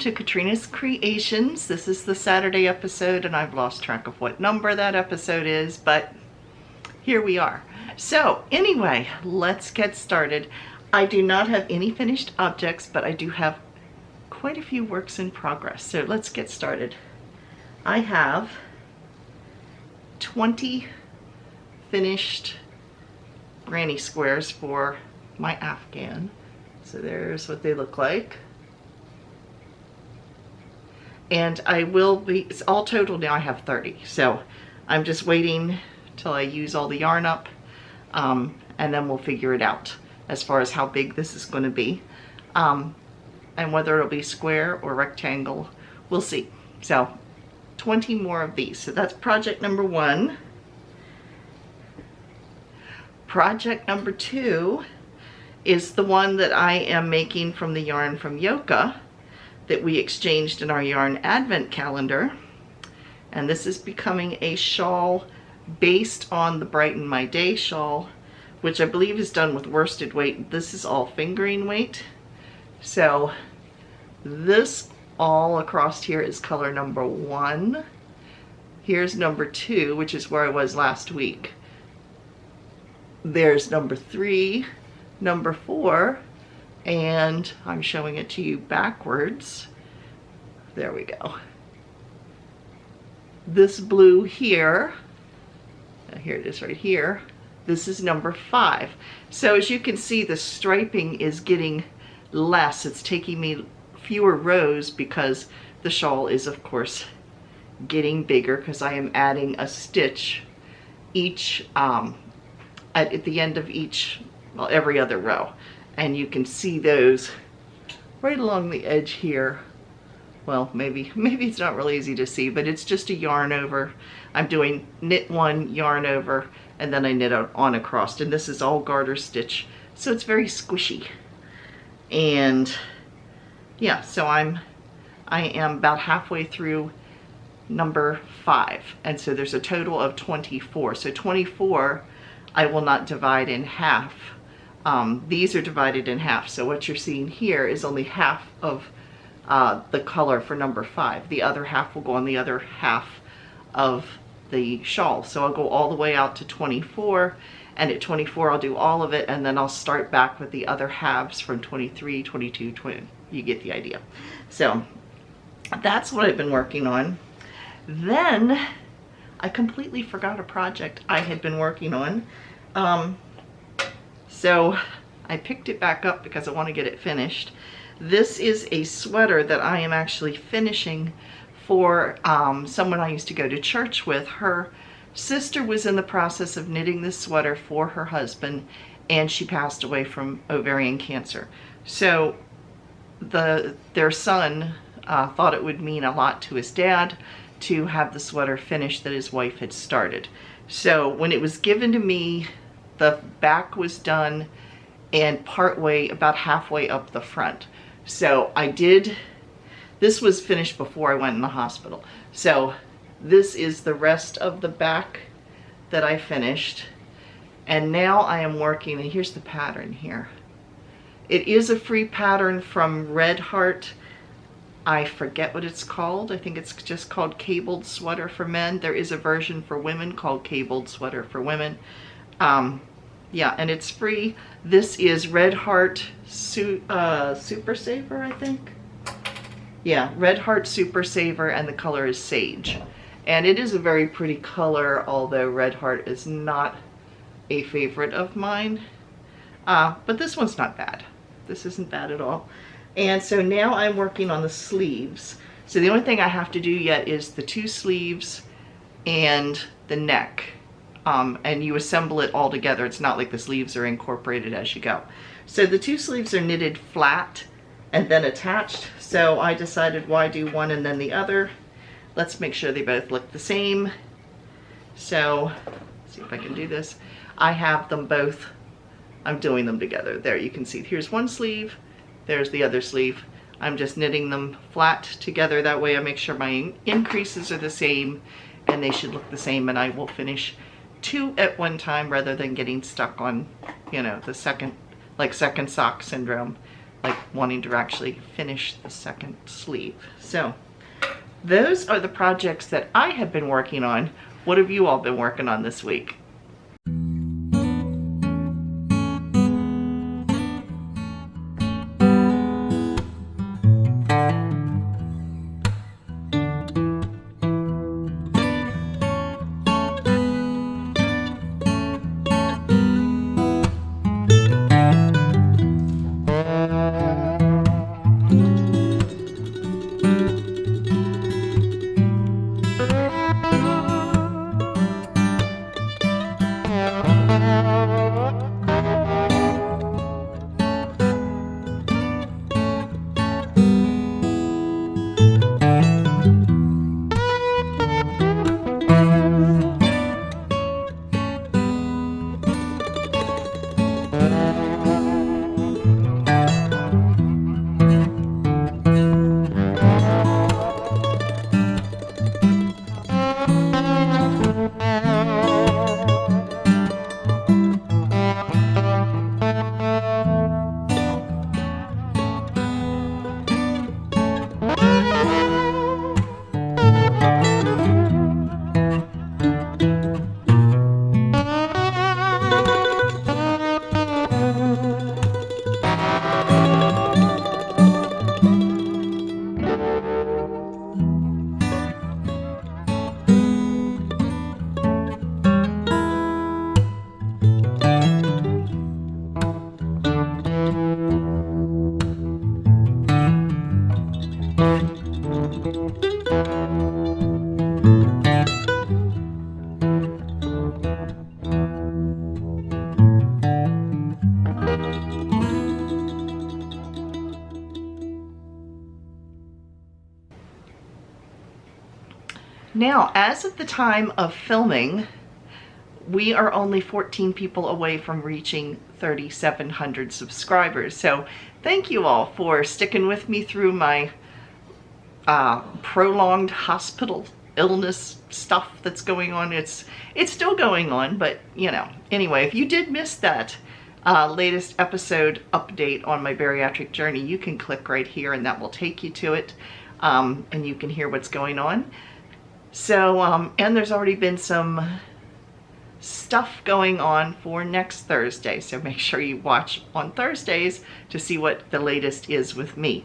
to Katrina's Creations. This is the Saturday episode, and I've lost track of what number that episode is, but here we are. So anyway, let's get started. I do not have any finished objects, but I do have quite a few works in progress. So let's get started. I have 20 finished granny squares for my Afghan. So there's what they look like. And I will be, it's all total now I have 30. So I'm just waiting till I use all the yarn up, and then we'll figure it out as far as how big this is going to be. And whether it'll be square or rectangle, we'll see. So 20 more of these. So that's project number 1. Project number 2 is the one that I am making from the yarn from Yoka that we exchanged in our yarn advent calendar. And this is becoming a shawl based on the Brighten My Day shawl, which I believe is done with worsted weight. This is all fingering weight. So this all across here is color number 1. Here's number 2, which is where I was last week. There's number 3, number 4, and I'm showing it to you backwards. There we go. This blue here, here it is right here, this is number 5. So as you can see, the striping is getting less. It's taking me fewer rows because the shawl is, of course, getting bigger because I am adding a stitch each at the end of each, well, every other row. And you can see those right along the edge here. Well, maybe it's not really easy to see, but it's just a yarn over. I'm doing knit 1, yarn over, and then I knit on across. And this is all garter stitch, so it's very squishy. And yeah, so I am about halfway through number 5, and so there's a total of 24. So 24 I will not divide in half. These are divided in half, so what you're seeing here is only half of the color for number 5. The other half will go on the other half of the shawl. So I'll go all the way out to 24, and at 24 I'll do all of it, and then I'll start back with the other halves from 23, 22, 20. You get the idea. So that's what I've been working on. Then I completely forgot a project I had been working on. So I picked it back up because I want to get it finished. This is a sweater that I am actually finishing for someone I used to go to church with. Her sister was in the process of knitting this sweater for her husband, and she passed away from ovarian cancer. So their son thought it would mean a lot to his dad to have the sweater finished that his wife had started. So when it was given to me, the back was done and about halfway up the front. So this was finished before I went in the hospital. So this is the rest of the back that I finished. And now I am working, and here's the pattern here. It is a free pattern from Red Heart. I forget what it's called. I think it's just called Cabled Sweater for Men. There is a version for women called Cabled Sweater for Women. Yeah, and it's free. This is Red Heart Super Saver, I think. Yeah, Red Heart Super Saver, and the color is Sage. And it is a very pretty color, although Red Heart is not a favorite of mine. But this one's not bad. This isn't bad at all. And so now I'm working on the sleeves. So the only thing I have to do yet is the 2 sleeves and the neck. And you assemble it all together. It's not like the sleeves are incorporated as you go. So the 2 sleeves are knitted flat and then attached. So I decided, why do one and then the other? Let's make sure they both look the same. So let's see if I can do this. I have them both, I'm doing them together. There, you can see here's one sleeve, there's the other sleeve. I'm just knitting them flat together. That way I make sure my increases are the same and they should look the same, and I will finish 2 at one time rather than getting stuck on, you know, the second sock syndrome. like wanting to actually finish the second sleeve. So those are the projects that I have been working on. What have you all been working on this week? Now, as of the time of filming, we are only 14 people away from reaching 3,700 subscribers. So thank you all for sticking with me through my prolonged hospital illness stuff that's going on. It's still going on, but you know. Anyway, if you did miss that latest episode update on my bariatric journey, you can click right here and that will take you to it, and you can hear what's going on. So, and there's already been some stuff going on for next Thursday, so make sure you watch on Thursdays to see what the latest is with me.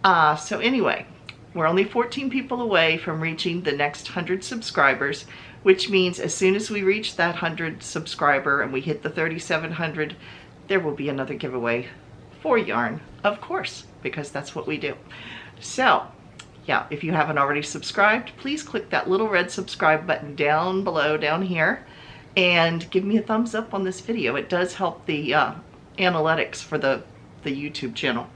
So anyway, we're only 14 people away from reaching the next 100 subscribers, which means as soon as we reach that 100 subscriber and we hit the 3,700, there will be another giveaway for yarn, of course, because that's what we do. So yeah, if you haven't already subscribed, please click that little red subscribe button down below, down here, and give me a thumbs up on this video. It does help the analytics for the YouTube channel.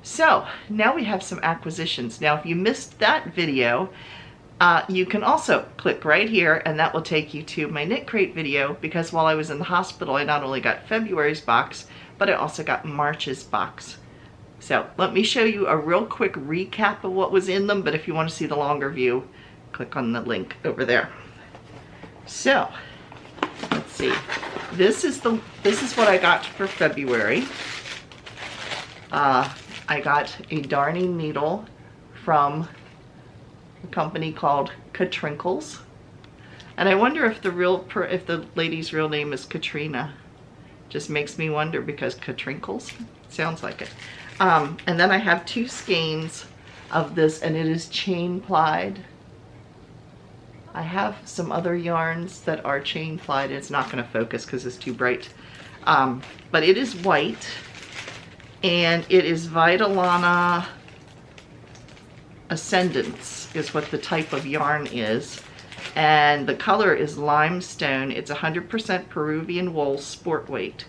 So now we have some acquisitions. Now, if you missed that video, you can also click right here and that will take you to my Knit Crate video, because while I was in the hospital, I not only got February's box, but I also got March's box. So let me show you a real quick recap of what was in them, but if you want to see the longer view, click on the link over there. So let's see. This is what I got for February. I got a darning needle from a company called KatrinasCreations, and I wonder if the lady's real name is Katrina. Just makes me wonder, because KatrinasCreations sounds like it. And then I have 2 skeins of this, and it is chain plied. I have some other yarns that are chain plied. It's not going to focus because it's too bright. But it is white, and it is Vitalana Ascendance is what the type of yarn is. And the color is limestone. It's 100% Peruvian wool, sport weight.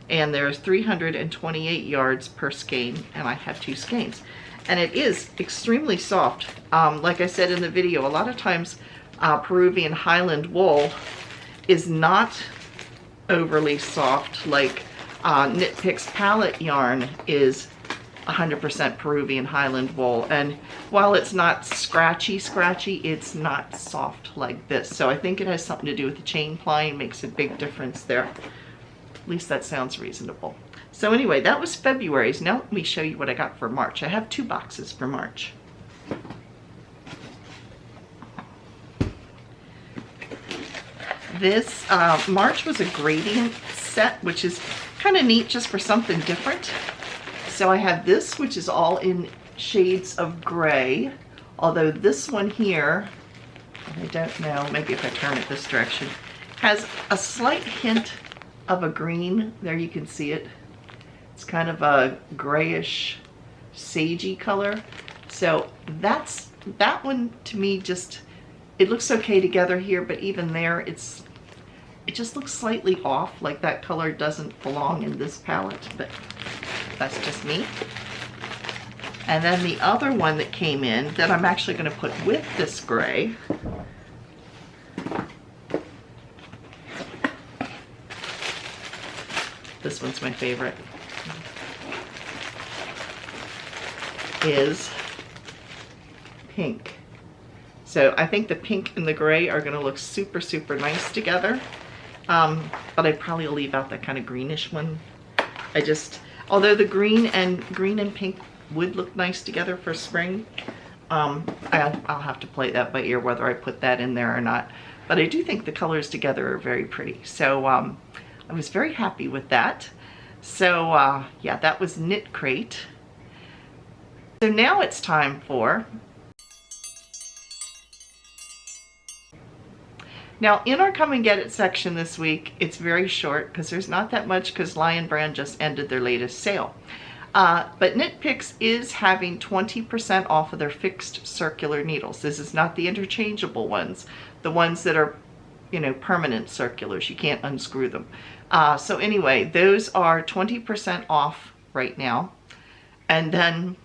And there's 328 yards per skein, and I have 2 skeins. And it is extremely soft. Like I said in the video, a lot of times Peruvian Highland wool is not overly soft, like Knit Picks palette yarn is 100% Peruvian Highland wool. And while it's not scratchy, it's not soft like this. So I think it has something to do with the chain plying, makes a big difference there. At least that sounds reasonable. So anyway, that was February's. Now let me show you what I got for March. I have 2 boxes for March. This March was a gradient set, which is kind of neat just for something different. So I have this, which is all in shades of gray, although this one here, I don't know, maybe if I turn it this direction, has a slight hint of a green. There you can see it. It's kind of a grayish, sagey color. So that one to me just, it looks okay together here, but even there, it just looks slightly off, like that color doesn't belong in this palette, but that's just me. And then the other one that came in that I'm actually going to put with this gray this one's my favorite, is pink. So I think the pink and the gray are going to look super, super nice together. But I probably will leave out that kind of greenish one. Although the green and pink would look nice together for spring, I'll have to play that by ear whether I put that in there or not. But I do think the colors together are very pretty. So I was very happy with that. So yeah, that was Knit Crate. So now it's time for... Now in our Come and Get It section this week, it's very short because there's not that much because Lion Brand just ended their latest sale. But Knit Picks is having 20% off of their fixed circular needles. This is not the interchangeable ones, the ones that are, you know, permanent circulars. You can't unscrew them. So anyway, those are 20% off right now. And then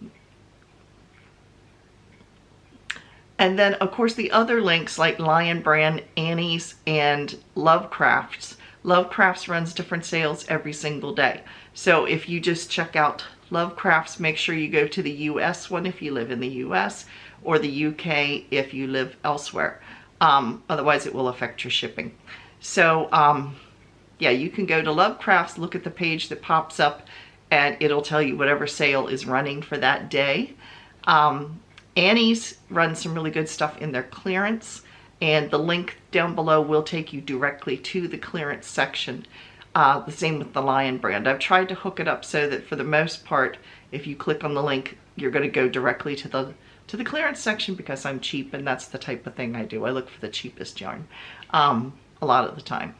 of course the other links like Lion Brand, Annie's, and Lovecrafts. Lovecrafts runs different sales every single day. So if you just check out Lovecrafts, make sure you go to the US one if you live in the US, or the UK if you live elsewhere. Otherwise it will affect your shipping. So yeah, you can go to Lovecrafts, look at the page that pops up, and it'll tell you whatever sale is running for that day. Annie's runs some really good stuff in their clearance, and the link down below will take you directly to the clearance section. The same with the Lion Brand. I've tried to hook it up so that for the most part, if you click on the link, you're going to go directly to the clearance section because I'm cheap and that's the type of thing I do. I look for the cheapest yarn a lot of the time,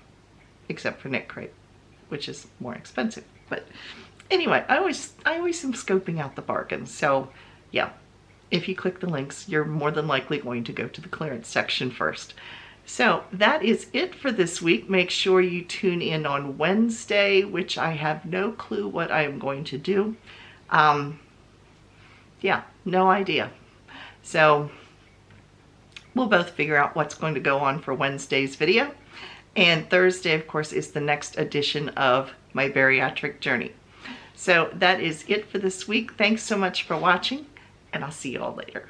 except for Knit Crate, which is more expensive. But anyway, I always am scoping out the bargains. So yeah. If you click the links, you're more than likely going to go to the clearance section first. So that is it for this week. Make sure you tune in on Wednesday, which I have no clue what I am going to do. Yeah, no idea. So we'll both figure out what's going to go on for Wednesday's video. And Thursday, of course, is the next edition of my bariatric journey. So that is it for this week. Thanks so much for watching, and I'll see you all later.